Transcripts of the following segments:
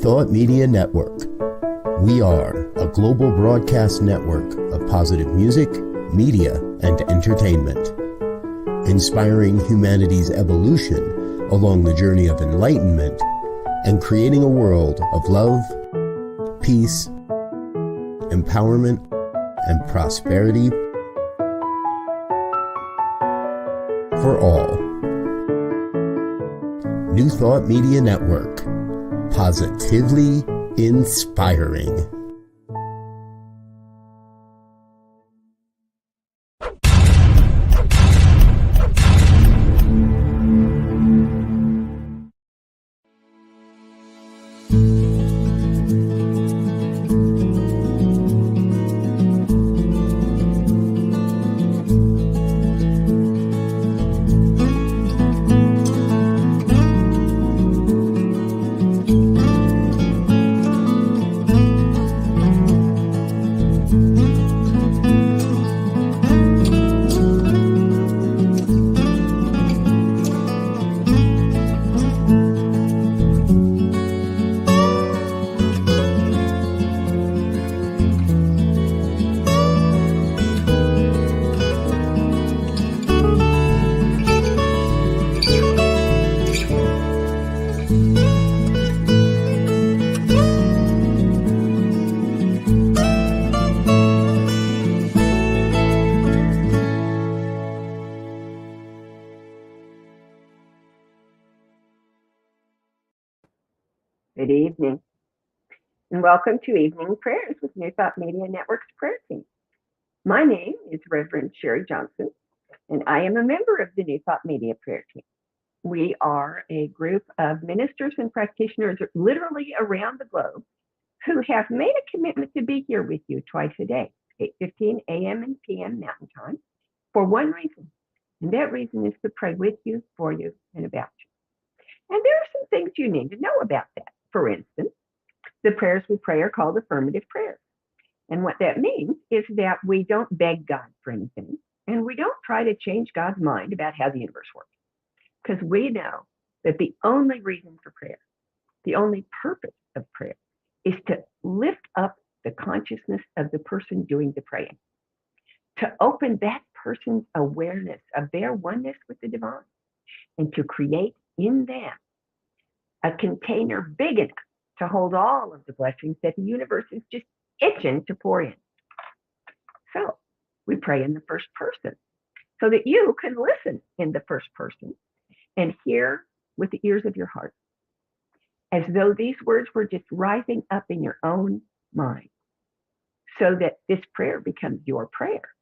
Thought Media Network. We are a global broadcast network of positive music, media, and entertainment, inspiring humanity's evolution along the journey of enlightenment and creating a world of love, peace, empowerment, and prosperity for all. New Thought Media Network. Positively inspiring. Good evening, and welcome to Evening Prayers with New Thought Media Network's prayer team. My name is Reverend Sharri Johnson, and I am a member of the New Thought Media prayer team. We are a group of ministers and practitioners literally around the globe who have made a commitment to be here with you twice a day, 8:15 a.m. and p.m. Mountain Time, for one reason, and that reason is to pray with you, for you, and about you. And there are some things you need to know about that. For instance, the prayers we pray are called affirmative prayers. And what that means is that we don't beg God for anything, and we don't try to change God's mind about how the universe works. Because we know that the only reason for prayer, the only purpose of prayer, is to lift up the consciousness of the person doing the praying, to open that person's awareness of their oneness with the divine, and to create in them a container big enough to hold all of the blessings that the universe is just itching to pour in. So we pray in the first person so that you can listen in the first person and hear with the ears of your heart, as though these words were just rising up in your own mind, so that this prayer becomes your prayer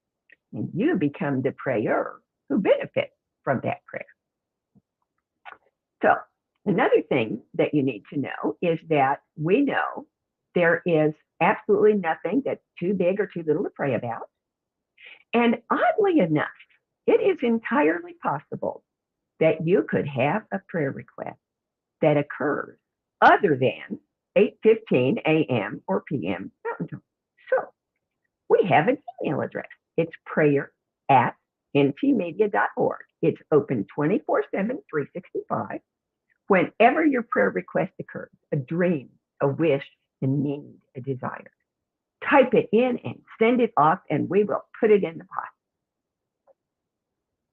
and you become the prayer who benefits from that prayer. So another thing that you need to know is that we know there is absolutely nothing that's too big or too little to pray about. And oddly enough, it is entirely possible that you could have a prayer request that occurs other than 8:15 a.m. or p.m. Mountain Time. So we have an email address. It's prayer@ntmedia.org. It's open 24/7, 365. Whenever your prayer request occurs, a dream, a wish, a need, a desire, type it in and send it off, and we will put it in the pot.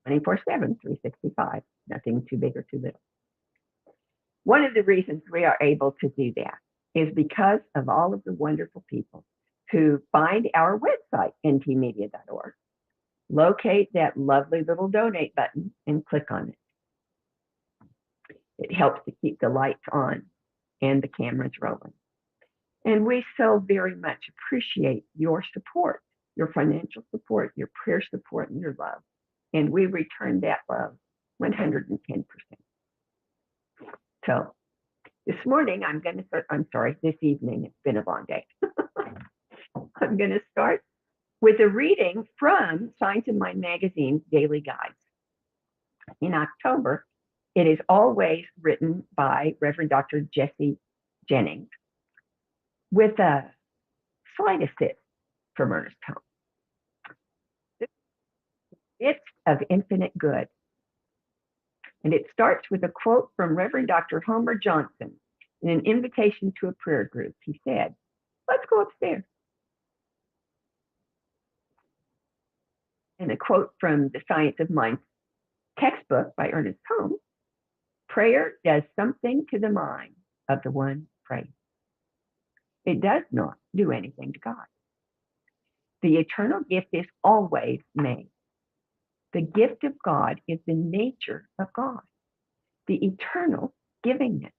24/7, 365, nothing too big or too little. One of the reasons we are able to do that is because of all of the wonderful people who find our website, ntmedia.org, locate that lovely little donate button, and click on it. It helps to keep the lights on and the cameras rolling. And we so very much appreciate your support, your financial support, your prayer support, and your love. And we return that love 110%. So this morning, this evening, it's been a long day. I'm going to start with a reading from Signs of Mind Magazine's Daily Guides. In October, it is always written by Reverend Dr. Jesse Jennings with a slight assist from Ernest Holmes. The midst of infinite good. And it starts with a quote from Reverend Dr. Homer Johnson, In an invitation to a prayer group, he said, "Let's go upstairs." And a quote from the Science of Mind textbook by Ernest Holmes: "Prayer does something to the mind of the one praying. It does not do anything to God. The eternal gift is always made. The gift of God is the nature of God, the eternal givingness.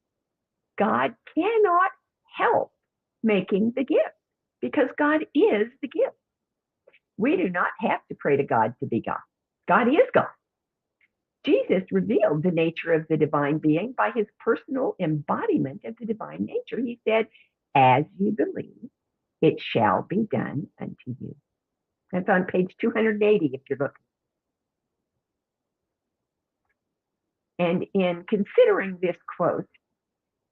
God cannot help making the gift because God is the gift. We do not have to pray to God to be God. God is God. Jesus revealed the nature of the divine being by his personal embodiment of the divine nature. He said, 'As you believe, it shall be done unto you.'" That's on page 280 if you're looking. And in considering this quote,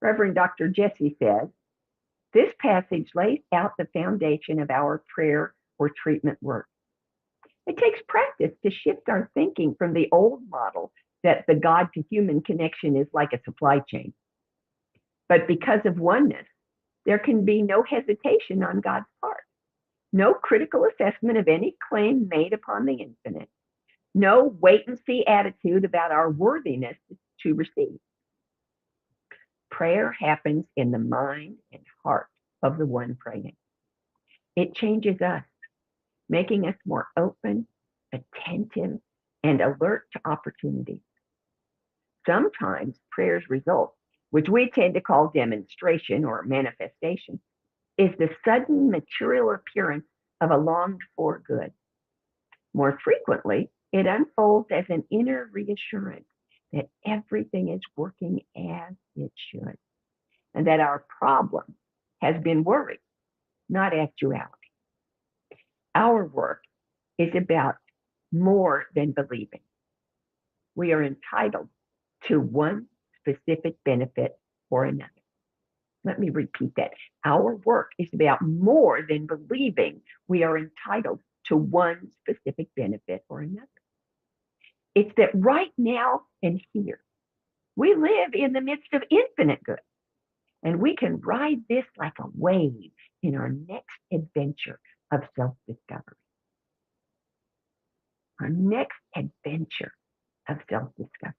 Reverend Dr. Jesse says, "This passage lays out the foundation of our prayer or treatment work. It takes practice to shift our thinking from the old model that the God to human connection is like a supply chain. But because of oneness, there can be no hesitation on God's part, no critical assessment of any claim made upon the infinite, no wait and see attitude about our worthiness to receive. Prayer happens in the mind and heart of the one praying. It changes us, making us more open, attentive, and alert to opportunities. Sometimes prayer's result, which we tend to call demonstration or manifestation, is the sudden material appearance of a longed for good. More frequently, it unfolds as an inner reassurance that everything is working as it should, and that our problem has been worry, not actuality. Our work is about more than believing. We are entitled to one specific benefit or another. Let me repeat that. Our work is about more than believing we are entitled to one specific benefit or another. It's that right now and here, we live in the midst of infinite good, and we can ride this like a wave in our next adventure of self-discovery. Our next adventure of self-discovery.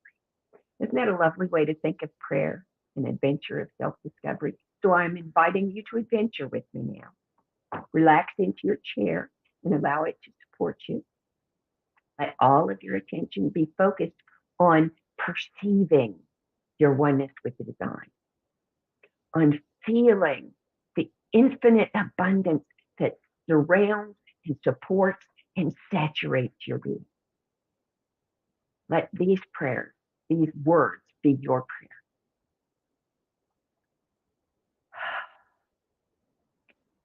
Isn't that a lovely way to think of prayer, an adventure of self-discovery? So I'm inviting you to adventure with me now. Relax into your chair and allow it to support you. Let all of your attention be focused on perceiving your oneness with the divine, on feeling the infinite abundance that surrounds and supports and saturates your being. Let these prayers, these words be your prayer.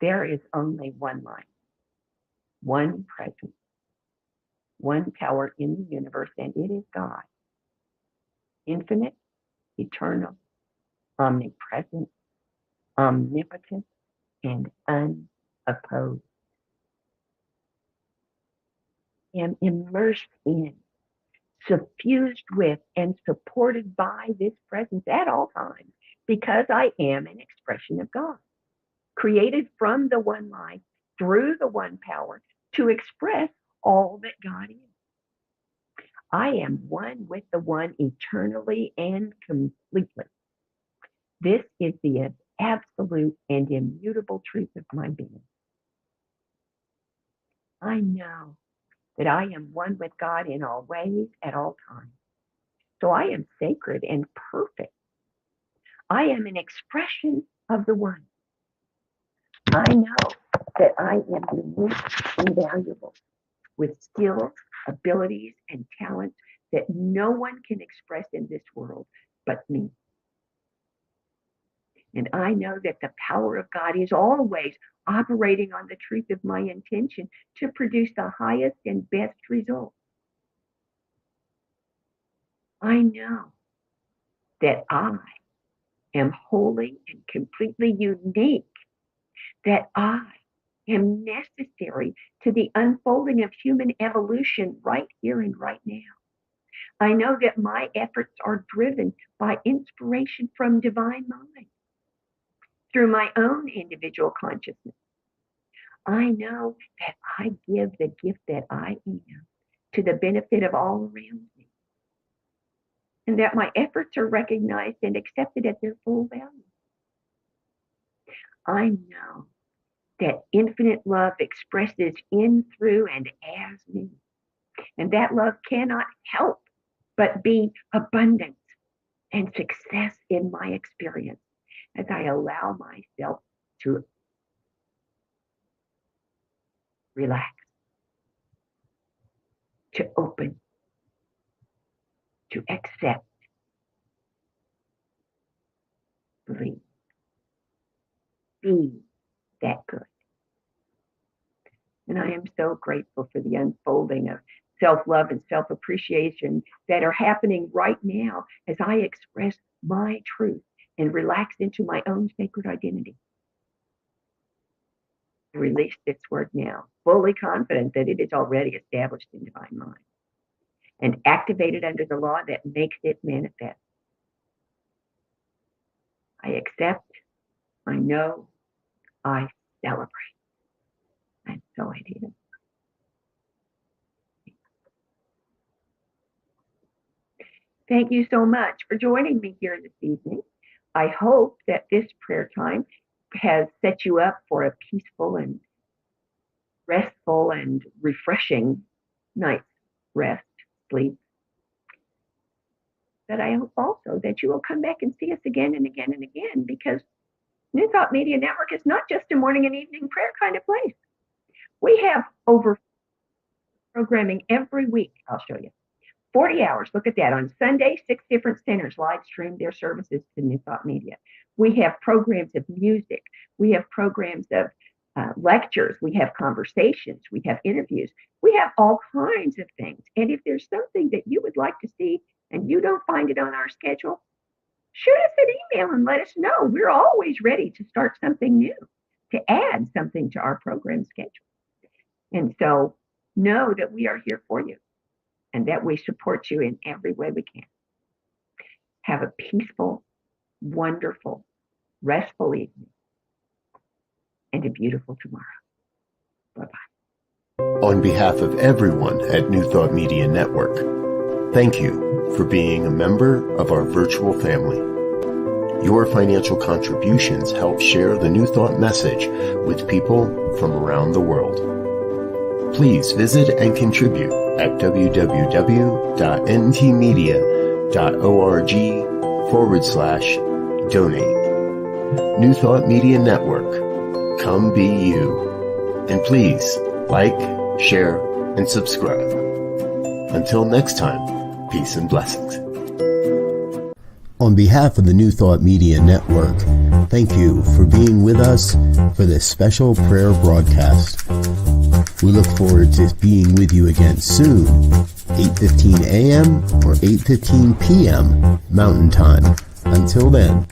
There is only one light, one presence, one power in the universe, and it is God. Infinite, eternal, omnipresent, omnipotent, and unopposed. Am immersed in, suffused with, and supported by this presence at all times, because I am an expression of God, created from the one life, through the one power, to express all that God is. I am one with the one eternally and completely. This is the absolute and immutable truth of my being. I know that I am one with God in all ways, at all times. So I am sacred and perfect. I am an expression of the one. I know that I am unique and valuable, with skills, abilities, and talents that no one can express in this world but me. And I know that the power of God is always operating on the truth of my intention to produce the highest and best results. I know that I am wholly and completely unique, that I am necessary to the unfolding of human evolution right here and right now. I know that my efforts are driven by inspiration from divine mind. through my own individual consciousness. I know that I give the gift that I am to the benefit of all around me, and that my efforts are recognized and accepted at their full value. I know that infinite love expresses in, through, and as me, and that love cannot help but be abundance and success in my experience as I allow myself to relax, to open, to accept, believe, be that good. And I am so grateful for the unfolding of self-love and self-appreciation that are happening right now as I express my truth and relax into my own sacred identity. I release this word now, fully confident that it is already established in divine mind and activated under the law that makes it manifest. I accept, I know, I celebrate. And so it is. Thank you so much for joining me here this evening. I hope that this prayer time has set you up for a peaceful and restful and refreshing night's rest, sleep. But I hope also that you will come back and see us again and again and again, because New Thought Media Network is not just a morning and evening prayer kind of place. We have over programming every week. I'll show you. 40 hours. Look at that. On Sunday, 6 different centers live stream their services to New Thought Media. We have programs of music. We have programs of lectures. We have conversations. We have interviews. We have all kinds of things. And if there's something that you would like to see and you don't find it on our schedule, shoot us an email and let us know. We're always ready to start something new, to add something to our program schedule. And so know that we are here for you and that we support you in every way we can. Have a peaceful, wonderful, restful evening and a beautiful tomorrow. Bye-bye. On behalf of everyone at New Thought Media Network, thank you for being a member of our virtual family. Your financial contributions help share the New Thought message with people from around the world. Please visit and contribute at www.ntmedia.org/donate. New Thought Media Network. Come be you. And please like, share, and subscribe. Until next time, peace and blessings. On behalf of the New Thought Media Network, thank you for being with us for this special prayer broadcast. We look forward to being with you again soon, 8:15 a.m. or 8:15 p.m. Mountain Time. Until then.